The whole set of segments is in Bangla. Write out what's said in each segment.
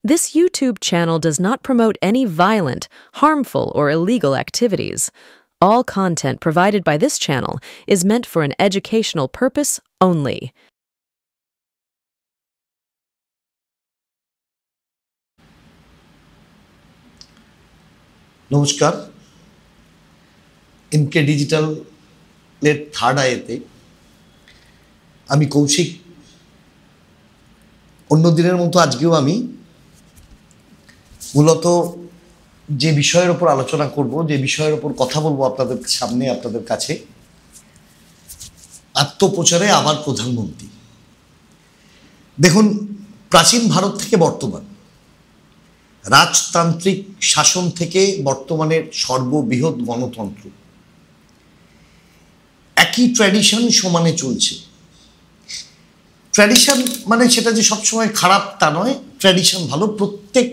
This YouTube channel does not promote any violent, harmful, or illegal activities. All content provided by this channel is meant for an educational purpose only. নমস্কার, এমকে ডিজিটালের থার্ড আইতে আমি কৌশিক। অন্য দিনের মতো আজকেও আমি মূলত যে বিষয়ের ওপর আলোচনা করব, যে বিষয়ের ওপর কথা বলবো আপনাদের সামনে, আপনাদের কাছে, আত্মপ্রচারে আবার প্রধানমন্ত্রী। দেখুন, প্রাচীন ভারত থেকে বর্তমান রাজতান্ত্রিক শাসন থেকে বর্তমানের সর্ববৃহৎ গণতন্ত্র, একই ট্র্যাডিশন সমানে চলছে। ট্র্যাডিশন মানে সেটা যে সবসময় খারাপ তা নয়, ট্র্যাডিশন ভালো। প্রত্যেক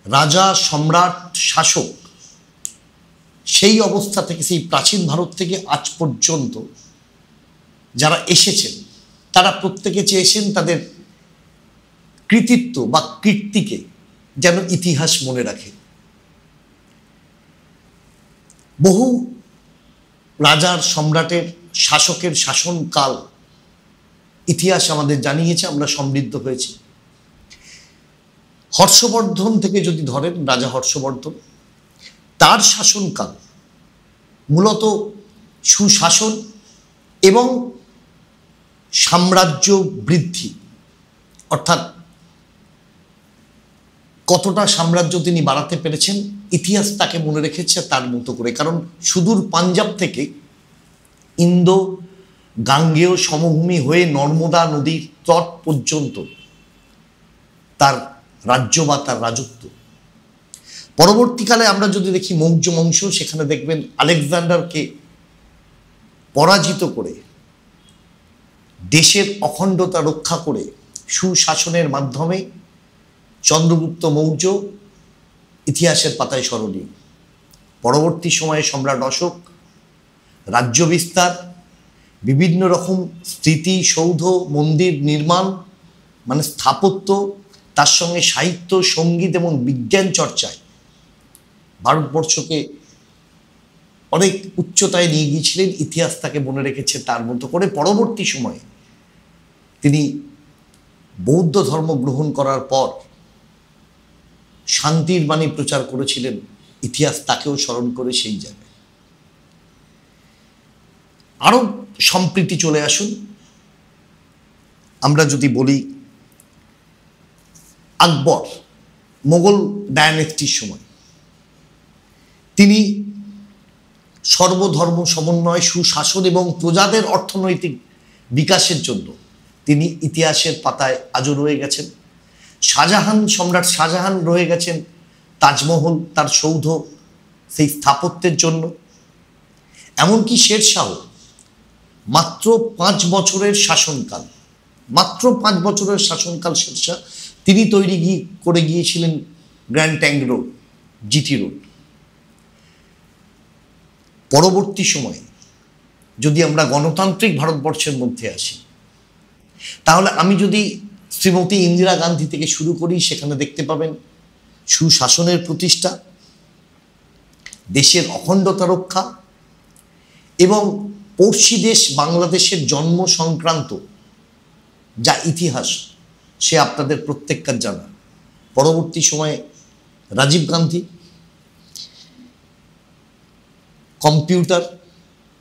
রাজা, সম্রাট, শাসক সেই অবস্থা থেকে, সেই প্রাচীন ভারত থেকে আজ পর্যন্ত যারা এসেছেন তারা প্রত্যেকে চেয়েছেন তাদের কৃতিত্ব বা কীর্তিকে যেন ইতিহাস মনে রাখে। বহু রাজার, সম্রাটের, শাসকের শাসনকাল ইতিহাস আমাদের জানিয়েছে, আমরা সমৃদ্ধ হয়েছি। হর্ষবর্ধন থেকে যদি ধরেন, রাজা হর্ষবর্ধন, তার শাসনকাল মূলত সুশাসন এবং সাম্রাজ্য বৃদ্ধি, অর্থাৎ কতটা সাম্রাজ্য তিনি বাড়াতে পেরেছেন ইতিহাস তাকে মনে রেখেছে তার মতো করে। কারণ সুদূর পাঞ্জাব থেকে ইন্দো গাঙ্গেয় সমভূমি হয়ে নর্মদা নদীর তট পর্যন্ত তার রাজ্য বা তার রাজত্ব। পরবর্তীকালে আমরা যদি দেখি মৌর্য বংশ, সেখানে দেখবেন আলেকজান্ডারকে পরাজিত করে দেশের অখণ্ডতা রক্ষা করে সুশাসনের মাধ্যমে চন্দ্রগুপ্ত মৌর্য ইতিহাসের পাতায় স্মরণীয়। পরবর্তী সময়ে সম্রাট অশোক রাজ্য বিস্তার, বিভিন্ন রকম স্মৃতিসৌধ, মন্দির নির্মাণ, মানে স্থাপত্য, তার সঙ্গে সাহিত্য, সঙ্গীত এবং বিজ্ঞান চর্চায় ভারতবর্ষকে অনেক উচ্চতায় নিয়ে গিয়েছিলেন। ইতিহাস তাকে মনে রেখেছে তার মতো করে। পরবর্তী সময়ে তিনি বৌদ্ধ ধর্ম গ্রহণ করার পর শান্তির বাণী প্রচার করেছিলেন, ইতিহাস তাকেও স্মরণ করে সেই জায়গায়। আরো সম্প্রীতি চলে আসুন। আমরা যদি বলি আকবর, মোগল ডায়নেস্টির সময় তিনি সর্বধর্ম সমন্বয়, সুশাসন এবং প্রজাদের অর্থনৈতিক বিকাশের জন্য তিনি ইতিহাসের পাতায় আজও রয়ে গেছেন। শাহজাহান, সম্রাট শাহজাহান রয়ে গেছেন তাজমহল, তার সৌধ, সেই স্থাপত্যের জন্য। এমনকি শেরশাহ মাত্র 5 বছরের শাসনকাল, মাত্র 5 বছরের শাসনকাল শেরশাহ, তিনি তৈরি করে গিয়েছিলেন grand tank road, GT road. পরবর্তী সময়ে যদি আমরা গণতান্ত্রিক ভারতবর্ষের মধ্যে আসি, তাহলে আমি যদি শ্রীমতী ইন্দিরা গান্ধী থেকে শুরু করি, সেখানে দেখতে পাবেন সুশাসনের প্রতিষ্ঠা, দেশের অখণ্ডতা রক্ষা এবং পড়শি দেশ বাংলাদেশের জন্ম সংক্রান্ত যা ইতিহাস, সে আপনাদের প্রত্যেককার জানা। পরবর্তী সময়ে রাজীব গান্ধী কম্পিউটার,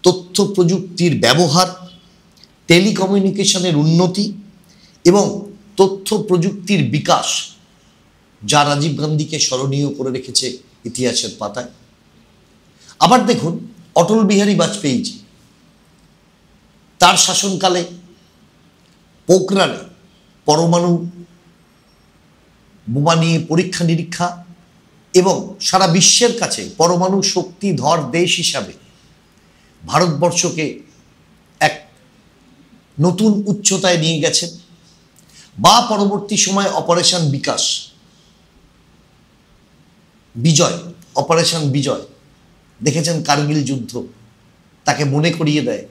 তথ্য প্রযুক্তির ব্যবহার, টেলিকমিউনিকেশনের উন্নতি এবং তথ্য প্রযুক্তির বিকাশ, যা রাজীব গান্ধীকে স্মরণীয় করে রেখেছে ইতিহাসের পাতায়। আবার দেখুন অটল বিহারী বাজপেয়ীজি, তার শাসনকালে পোখরানে পরমাণু বোমা নিয়ে পরীক্ষা নিরীক্ষা এবং সারা বিশ্বের কাছে পরমাণু শক্তিধর দেশ হিসাবে ভারতবর্ষকে এক নতুন উচ্চতায় নিয়ে গেছেন। বা পরবর্তী সময়ে অপারেশন বিকাশ, বিজয়, অপারেশন বিজয় দেখেছেন, কার্গিল যুদ্ধ তাকে মনে করিয়ে দেয়।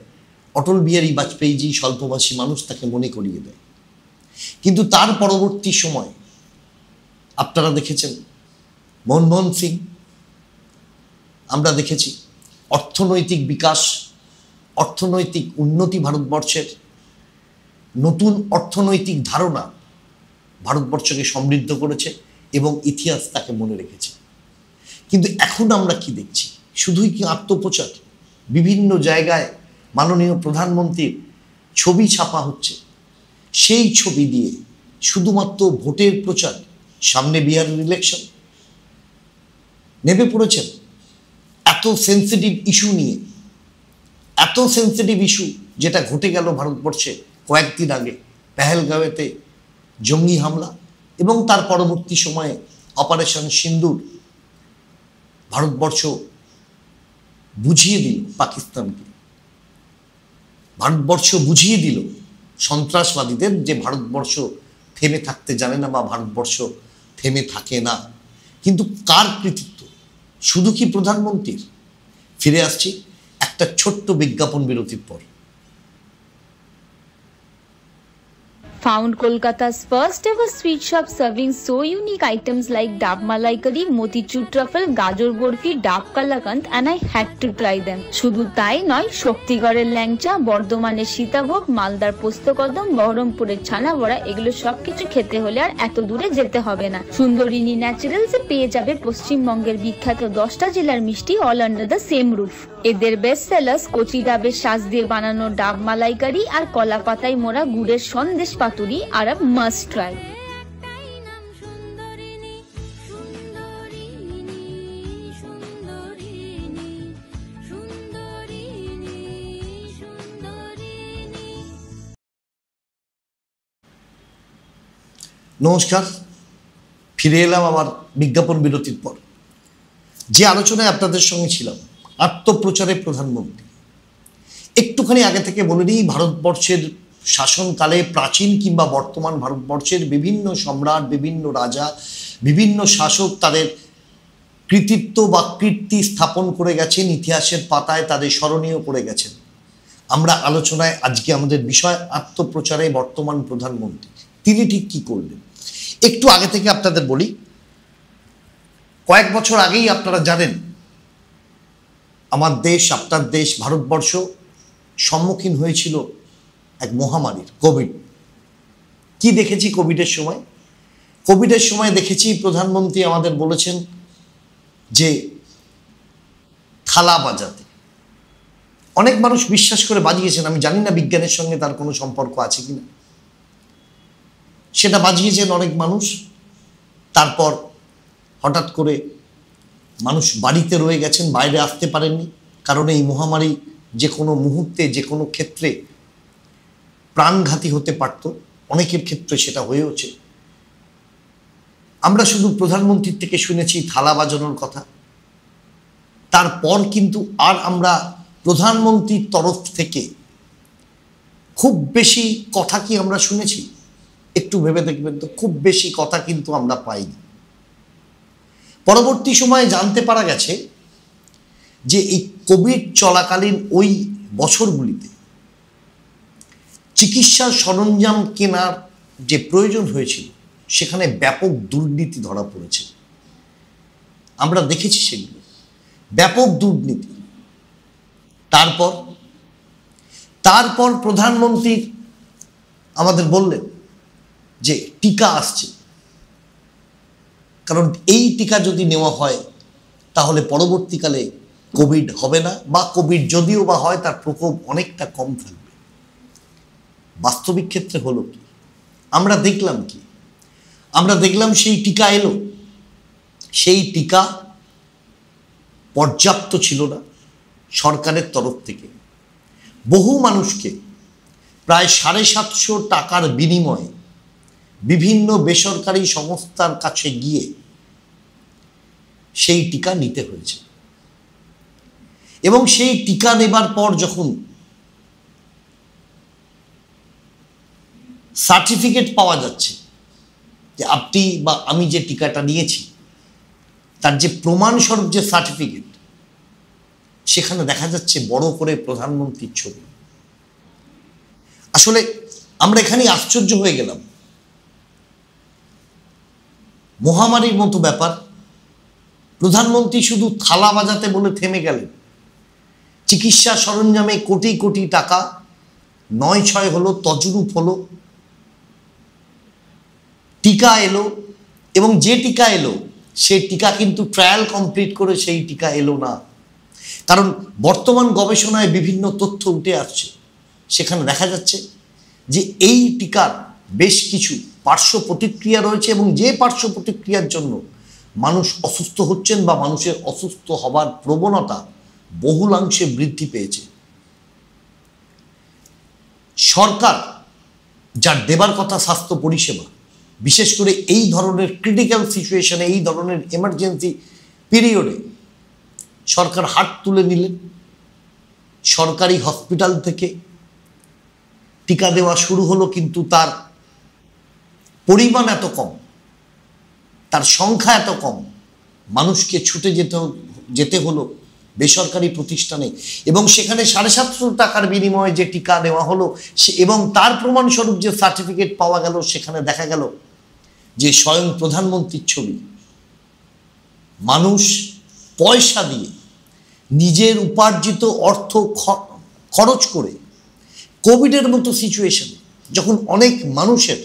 অটল বিহারী বাজপেয়ীজি স্বল্পভাষী মানুষ, তাকে মনে করিয়ে দেয়। কিন্তু তার পরবর্তী সময় আপনারা দেখেছেন মনমোহন সিং, আমরা দেখেছি অর্থনৈতিক বিকাশ, অর্থনৈতিক উন্নতি ভারতবর্ষের, নতুন অর্থনৈতিক ধারণা ভারতবর্ষকে সমৃদ্ধ করেছে এবং ইতিহাস তাকে মনে রেখেছে। কিন্তু এখন আমরা কি দেখছি? শুধুই কি আত্মপ্রচার? বিভিন্ন জায়গায় মাননীয় প্রধানমন্ত্রীর ছবি ছাপা হচ্ছে, সেই ছবি দিয়ে শুধুমাত্র ভোটের প্রচার। সামনে বিহারের ইলেকশন, নেমে পড়েছেন এত সেন্সিটিভ ইস্যু নিয়ে, এত সেন্সিটিভ ইস্যু যেটা ঘটে গেল ভারতবর্ষে কয়েকদিন আগে, পেহেলগাঁওতে জঙ্গি হামলা এবং তার পরবর্তী সময়ে অপারেশন সিন্দুর। ভারতবর্ষ বুঝিয়ে দিল পাকিস্তানকে, ভারতবর্ষ বুঝিয়ে দিল সন্ত্রাসবাদীদের যে ভারতবর্ষ থেমে থাকতে জানে না বা ভারতবর্ষ থেমে থাকে না। কিন্তু কার কৃতিত্ব? শুধু কি প্রধানমন্ত্রীর? ফিরে আসছি একটা ছোট্ট বিজ্ঞাপন বিরতির পর। Found Kolkata's first ever sweet shop serving so unique items like Dab Malai Curry, Motichur Truffle, Gajor Borfi, Dab Kalakand, and I had to try them. শুধু তাই নয়, শক্তিগড়ের ল্যাংচা, বর্ধমানের সীতাভোগ, মালদার পোস্তকদম, বহরমপুরের ছানা বড়া, এগুলো সবকিছু খেতে হলে আর এত দূরে যেতে হবে না। সুন্দরিনী ন্যাচারালসে পেয়ে যাবে পশ্চিমবঙ্গের বিখ্যাত 10টা জেলার মিষ্টি all under the same roof. এদের বেস্ট সেলার্স কচি ডাবের শাঁস দিয়ে বানানো ডাব মালাইকারি আর কলা পাতায় মোড়া গুড়ের সন্দেশ পাতুরি আর আ মাস্ট ট্রাই। নমস্কার, ফিরে এলাম আবার বিজ্ঞাপন বিরতির পর। যে আলোচনায় আপনাদের সঙ্গে ছিলাম, আত্মপ্রচারে প্রধানমন্ত্রী। একটুখানি আগে থেকে বলে নিই, ভারতবর্ষের শাসনকালে প্রাচীন কিংবা বর্তমান ভারতবর্ষের বিভিন্ন সম্রাট, বিভিন্ন রাজা, বিভিন্ন শাসক তাদের কৃতিত্ব বা কীর্তি স্থাপন করে গেছেন, ইতিহাসের পাতায় তাদের স্মরণীয় করে গেছেন। আমরা আলোচনায় আজকে আমাদের বিষয় আত্মপ্রচারে বর্তমান প্রধানমন্ত্রী। তিনি ঠিক কি করলেন একটু আগে থেকে আপনাদের বলি। কয়েক বছর আগেই আপনারা জানেন আমার দেশ, আপনার দেশ ভারতবর্ষ সম্মুখীন হয়েছিল এক মহামারীর, কোভিড। কি দেখেছি কোভিডের সময়? কোভিডের সময় দেখেছি প্রধানমন্ত্রী আমাদের বলেছেন যে থালা বাজাতে। অনেক মানুষ বিশ্বাস করে বাজিয়েছেন, আমি জানি না বিজ্ঞানের সঙ্গে তার কোনো সম্পর্ক আছে কিনা, সেটা বাজিয়েছেন অনেক মানুষ। তারপর হঠাৎ করে মানুষ বাড়িতে রয়ে গেছেন, বাইরে আসতে পারেননি, কারণ এই মহামারী যে কোনো মুহূর্তে যে কোনো ক্ষেত্রে প্রাণঘাতী হতে পারত। অনেকের ক্ষেত্রে সেটা হয়েওছে। আমরা শুধু প্রধানমন্ত্রীর থেকে শুনেছি থালা বাজানোর কথা, তারপর কিন্তু আর আমরা প্রধানমন্ত্রীর তরফ থেকে খুব বেশি কথা কি আমরা শুনেছি? একটু ভেবে দেখবেন তো, খুব বেশি কথা কিন্তু আমরা পাইনি। পরবর্তী সময়ে জানতে পারা গেছে যে এই কোভিড চলাকালীন ওই বছরগুলিতে চিকিৎসার সরঞ্জাম কেনার যে প্রয়োজন হয়েছিল সেখানে ব্যাপক দুর্নীতি ধরা পড়েছে। আমরা দেখেছি সেগুলো, ব্যাপক দুর্নীতি। তারপর প্রধানমন্ত্রী আমাদের বললেন যে টিকা আসছে, কারণ এই টিকা যদি নেওয়া হয় তাহলে পরবর্তীকালে কোভিড হবে না, বা কোভিড যদিও বা হয় তার প্রকোপ অনেকটা কম থাকবে। বাস্তবিক ক্ষেত্রে হলো কি? আমরা দেখলাম কি? আমরা দেখলাম সেই টিকা এলো, সেই টিকা পর্যাপ্ত ছিল না সরকারের তরফ থেকে। বহু মানুষকে প্রায় 750 টাকার বিনিময়ে বিভিন্ন বেসরকারি সংস্থার কাছে গিয়ে সেই টিকা নিতে হয়েছে। এবং সেই টিকা নেবার পর যখন সার্টিফিকেট পাওয়া যাচ্ছে যে আপনি বা আমি যে টিকাটা নিয়েছি তার যে প্রমাণস্বরূপ যে সার্টিফিকেট, সেখানে দেখা যাচ্ছে বড় করে প্রধানমন্ত্রীর ছবি। আসলে আমরা এখানে আশ্চর্য হয়ে গেলাম। মহামারীর মতো ব্যাপার, প্রধানমন্ত্রী শুধু থালা বাজাতে বলে থেমে গেলেন। চিকিৎসা সরঞ্জামে কোটি কোটি টাকা নয় ছয় হলো, তজরুপ হলো, টিকা এলো, এবং যে টিকা এলো সেই টিকা কিন্তু ট্রায়াল কমপ্লিট করে সেই টিকা এলো না। কারণ বর্তমান গবেষণায় বিভিন্ন তথ্য উঠে আসছে, সেখানে দেখা যাচ্ছে যে এই টিকার বেশ কিছু পার্শ্ব প্রতিক্রিয়া রয়েছে, এবং যে পার্শ্ব প্রতিক্রিয়ার জন্য মানুষ অসুস্থ হচ্ছেন বা মানুষের অসুস্থ হবার প্রবণতা বহুলাংশে বৃদ্ধি পেয়েছে। সরকার যার দেবার কথা স্বাস্থ্য পরিষেবা, বিশেষ করে এই ধরনের ক্রিটিক্যাল সিচুয়েশনে, এই ধরনের এমার্জেন্সি পিরিয়ডে সরকার হাত তুলে নিলেন। সরকারি হসপিটাল থেকে টিকা দেওয়া শুরু হলো, কিন্তু তার পরিমাণ এত কম, তার সংখ্যা এত কম, মানুষকে ছুটে যেতে হলো বেসরকারি প্রতিষ্ঠানে, এবং সেখানে 750 টাকার বিনিময়ে যে টিকা দেওয়া হলো এবং তার প্রমাণস্বরূপ যে সার্টিফিকেট পাওয়া গেল, সেখানে দেখা গেল যে স্বয়ং প্রধানমন্ত্রীর ছবি। মানুষ পয়সা দিয়ে নিজের উপার্জিত অর্থ খরচ করে কোভিডের মতো সিচুয়েশন, যখন অনেক মানুষের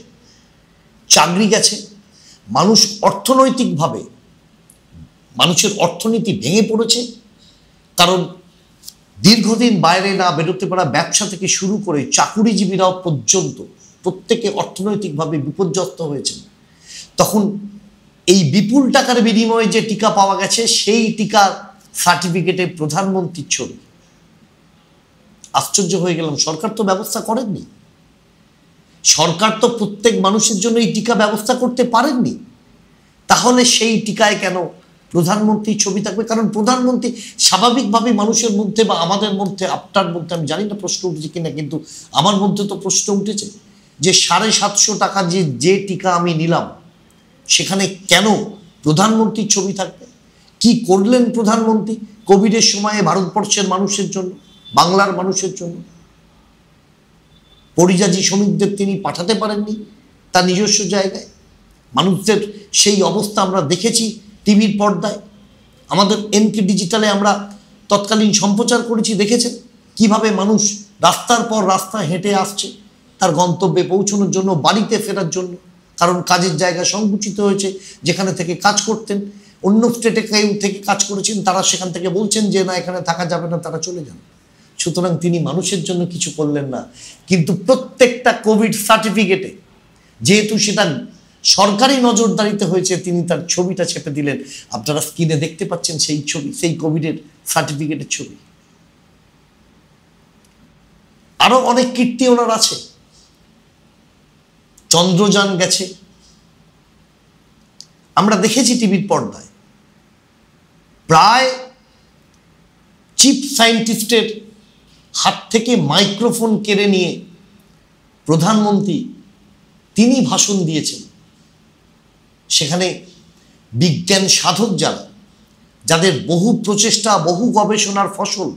চাকরি গেছে, মানুষ অর্থনৈতিকভাবে, মানুষের অর্থনীতি ভেঙে পড়েছে, কারণ দীর্ঘদিন বাইরে না বেরোতে পারা ব্যবসা থেকে শুরু করে চাকুরিজীবীরাও পর্যন্ত প্রত্যেকে অর্থনৈতিকভাবে বিপর্যস্ত হয়েছেন, তখন এই বিপুল টাকার বিনিময়ে যে টিকা পাওয়া গেছে সেই টিকার সার্টিফিকেটে প্রধানমন্ত্রীর ছবি। আশ্চর্য হয়ে গেলাম, সরকার তো ব্যবস্থা করেননি, সরকার তো প্রত্যেক মানুষের জন্য এই টিকা ব্যবস্থা করতে পারেননি। তাহলে সেই টিকায় কেন প্রধানমন্ত্রীর ছবি থাকবে? কারণ প্রধানমন্ত্রী স্বাভাবিকভাবেই মানুষের মধ্যে বা আমাদের মধ্যে, আপনার মধ্যে, আমি জানি না প্রশ্ন উঠেছে কিনা, কিন্তু আমার মধ্যে তো প্রশ্ন উঠেছে যে 750 টাকা যে টিকা আমি নিলাম, সেখানে কেন প্রধানমন্ত্রীর ছবি থাকবে? কি করলেন প্রধানমন্ত্রী কোভিডের সময়ে ভারতবর্ষের মানুষের জন্য, বাংলার মানুষের জন্য? পরিযায়ী শ্রমিকদের তিনি পাঠাতে পারেননি তার নিজস্ব জায়গায়। মানুষদের সেই অবস্থা আমরা দেখেছি টিভির পর্দায়, আমাদের এনকে ডিজিটালে আমরা তৎকালীন সম্প্রচার করেছি, দেখেছেন কিভাবে মানুষ রাস্তার পর রাস্তা হেঁটে আসছে তার গন্তব্যে পৌঁছানোর জন্য, বাড়িতে ফেরার জন্য, কারণ কাজের জায়গা সংকুচিত হয়েছে। যেখানে থেকে কাজ করতেন, অন্য স্টেটে কেউ থেকে কাজ করেছেন, তারা সেখান থেকে বলছেন যে না, এখানে থাকা যাবে না, তারা চলে যান। সুতরাং তিনি মানুষের জন্য কিছু করলেন না, কিন্তু প্রত্যেকটা কোভিড সার্টিফিকেটে, যেহেতু সেটা সরকারি নজরদারিতে হয়েছে, তিনি তার ছবিটা ছেপে দিলেন। আপনারা স্ক্রিনে দেখতে পাচ্ছেন সেই ছবি, সেই কোভিডের সার্টিফিকেটের ছবি। আরো অনেক কীর্তি ওনার আছে। চন্দ্রযান গেছে, আমরা দেখেছি টিভির পর্দায়, প্রায় চিফ সায়েন্টিস্টের হাত থেকে মাইক্রোফোন কেড়ে নিয়ে প্রধানমন্ত্রী তিনি ভাষণ দিয়েছেন। সেখানে বিজ্ঞান সাধক যারা, যাদের বহু প্রচেষ্টা, বহু গবেষণার ফসল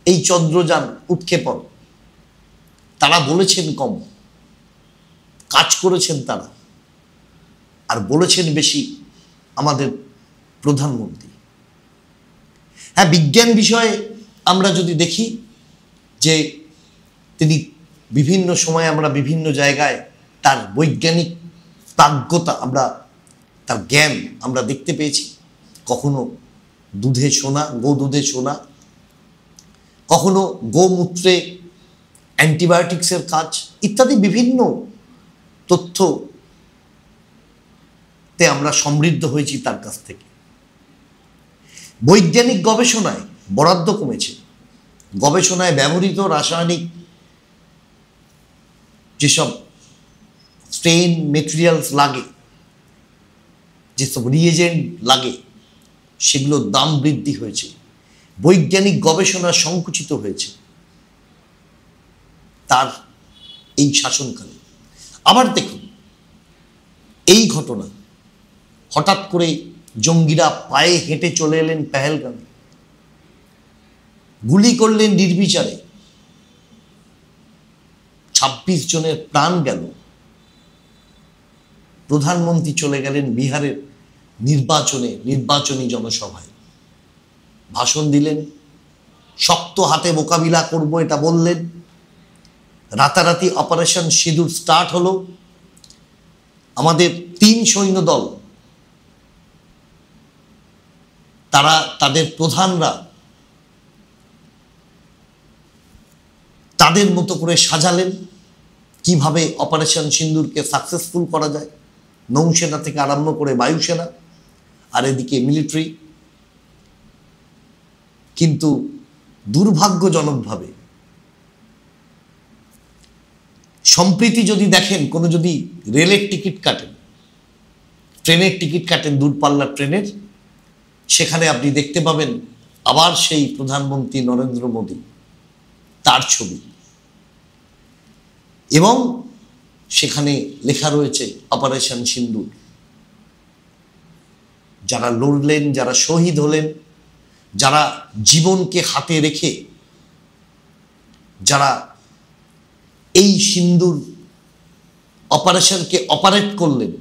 এই চন্দ্রযান উৎক্ষেপণ, তারা বলেছেন কম, কাজ করেছেন তারা, আর বলেছেন বেশি আমাদের প্রধানমন্ত্রী। হ্যাঁ, বিজ্ঞান বিষয়ে আমরা যদি দেখি যে তিনি বিভিন্ন সময়, আমরা বিভিন্ন জায়গায় তার বৈজ্ঞানিক প্রাজ্ঞতা, আমরা তার জ্ঞান আমরা দেখতে পেয়েছি। কখনো দুধে সোনা, গোদুধে সোনা, কখনো গোমূত্রে অ্যান্টিবায়োটিক্সের কাজ ইত্যাদি বিভিন্ন তথ্যতে আমরা সমৃদ্ধ হয়েছি তার কাছ থেকে। বৈজ্ঞানিক গবেষণায় বরাদ্দ কমেছে, গবেষণায় ব্যবহৃত রাসায়নিক যেসব স্ট্রেন মেটেরিয়ালস লাগে, যেসব রিয়েজেন্ট লাগে, সেগুলোর দাম বৃদ্ধি হয়েছে, বৈজ্ঞানিক গবেষণা সংকুচিত হয়েছে তার এই শাসনকালে। আবার দেখুন এই ঘটনা, হঠাৎ করে জঙ্গিরা পায়ে হেঁটে চলে এলেন পেহেলগামে, গুলি করলেন নির্বিচারে, 26 জনের প্রাণ গেল, প্রধানমন্ত্রী চলে গেলেন বিহারের নির্বাচনী জনসভায়, ভাষণ দিলেন, শক্ত হাতে মোকাবিলা করব এটা বললেন। রাতারাতি অপারেশন সিঁদুর স্টার্ট হলো। আমাদের 3 সৈন্য দল, তারা তাদের প্রধানরা তাদের মতো করে সাজালেন কিভাবে অপারেশন সিন্দুরকে সাকসেসফুল করা যায়, নৌসেনা থেকে আরম্ভ করে বায়ুসেনা, আর এদিকে মিলিটারি। কিন্তু দুর্ভাগ্যজনকভাবে সম্প্রীতি যদি দেখেন, কোনো যদি রেলের টিকিট কাটেন, ট্রেনের টিকিট কাটেন, দূরপাল্লার ট্রেনের, সেখানে আপনি দেখতে পাবেন আবার সেই প্রধানমন্ত্রী নরেন্দ্র মোদী, তার ছবি, এবং সেখানে লেখা রয়েছে অপারেশন সিন্দুর। যারা লড়লেন, যারা শহীদ হলেন, যারা জীবনকে হাতে রেখে যারা এই সিন্দুর অপারেশনকে অপারেট করলেন,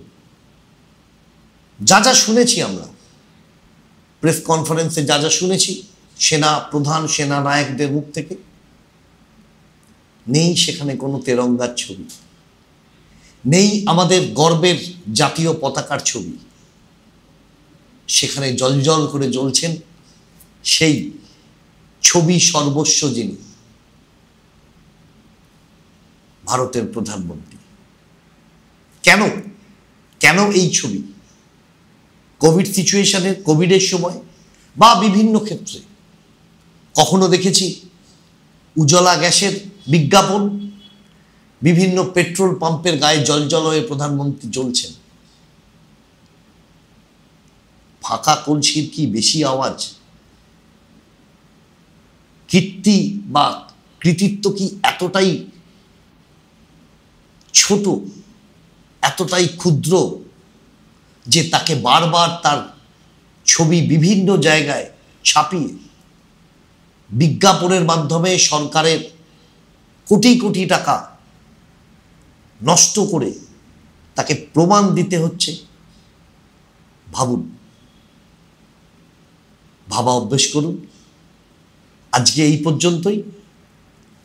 যা যা শুনেছি আমরা প্রেস কনফারেন্সে, যা যা শুনেছি সেনা প্রধান, সেনা নায়কদের মুখ থেকে, নেই সেখানে কোনো তেরঙ্গার ছবি, নেই আমাদের গর্বের জাতীয় পতাকার ছবি। সেখানে জ্বলজ্বল করে জ্বলছেন সেই ছবি সর্বস্ব যিনি, ভারতের প্রধানমন্ত্রী। কেন কেন এই ছবি? কোভিড সিচুয়েশনের, কোভিডের সময় বা বিভিন্ন ক্ষেত্রে কখনো দেখেছি উজ্জ্বলা গ্যাসের বিজ্ঞাপন, বিভিন্ন পেট্রোল পাম্পের গায়ে জ্বলজ্বল হয়ে প্রধানমন্ত্রী জ্বলছেন। ফাঁকা কলসির কি বেশি আওয়াজ? কীর্তি বা কৃতিত্ব কি এতটাই ছোট, এতটাই ক্ষুদ্র যে তাকে বারবার তার ছবি বিভিন্ন জায়গায় ছাপিয়ে বিজ্ঞাপনের মাধ্যমে সরকারের কোটি কোটি টাকা নষ্ট করে তাকে প্রমাণ দিতে হচ্ছে? ভাবুন, ভাবা অভ্যেস করুন। আজকে এই পর্যন্তই,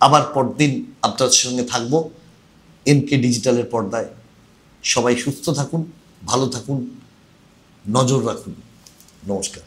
আবার পরদিন আপনাদের সঙ্গে থাকবো এনকে ডিজিটালের পর্দায়। সবাই সুস্থ থাকুন, ভালো থাকুন, নজর রাখুন। নমস্কার।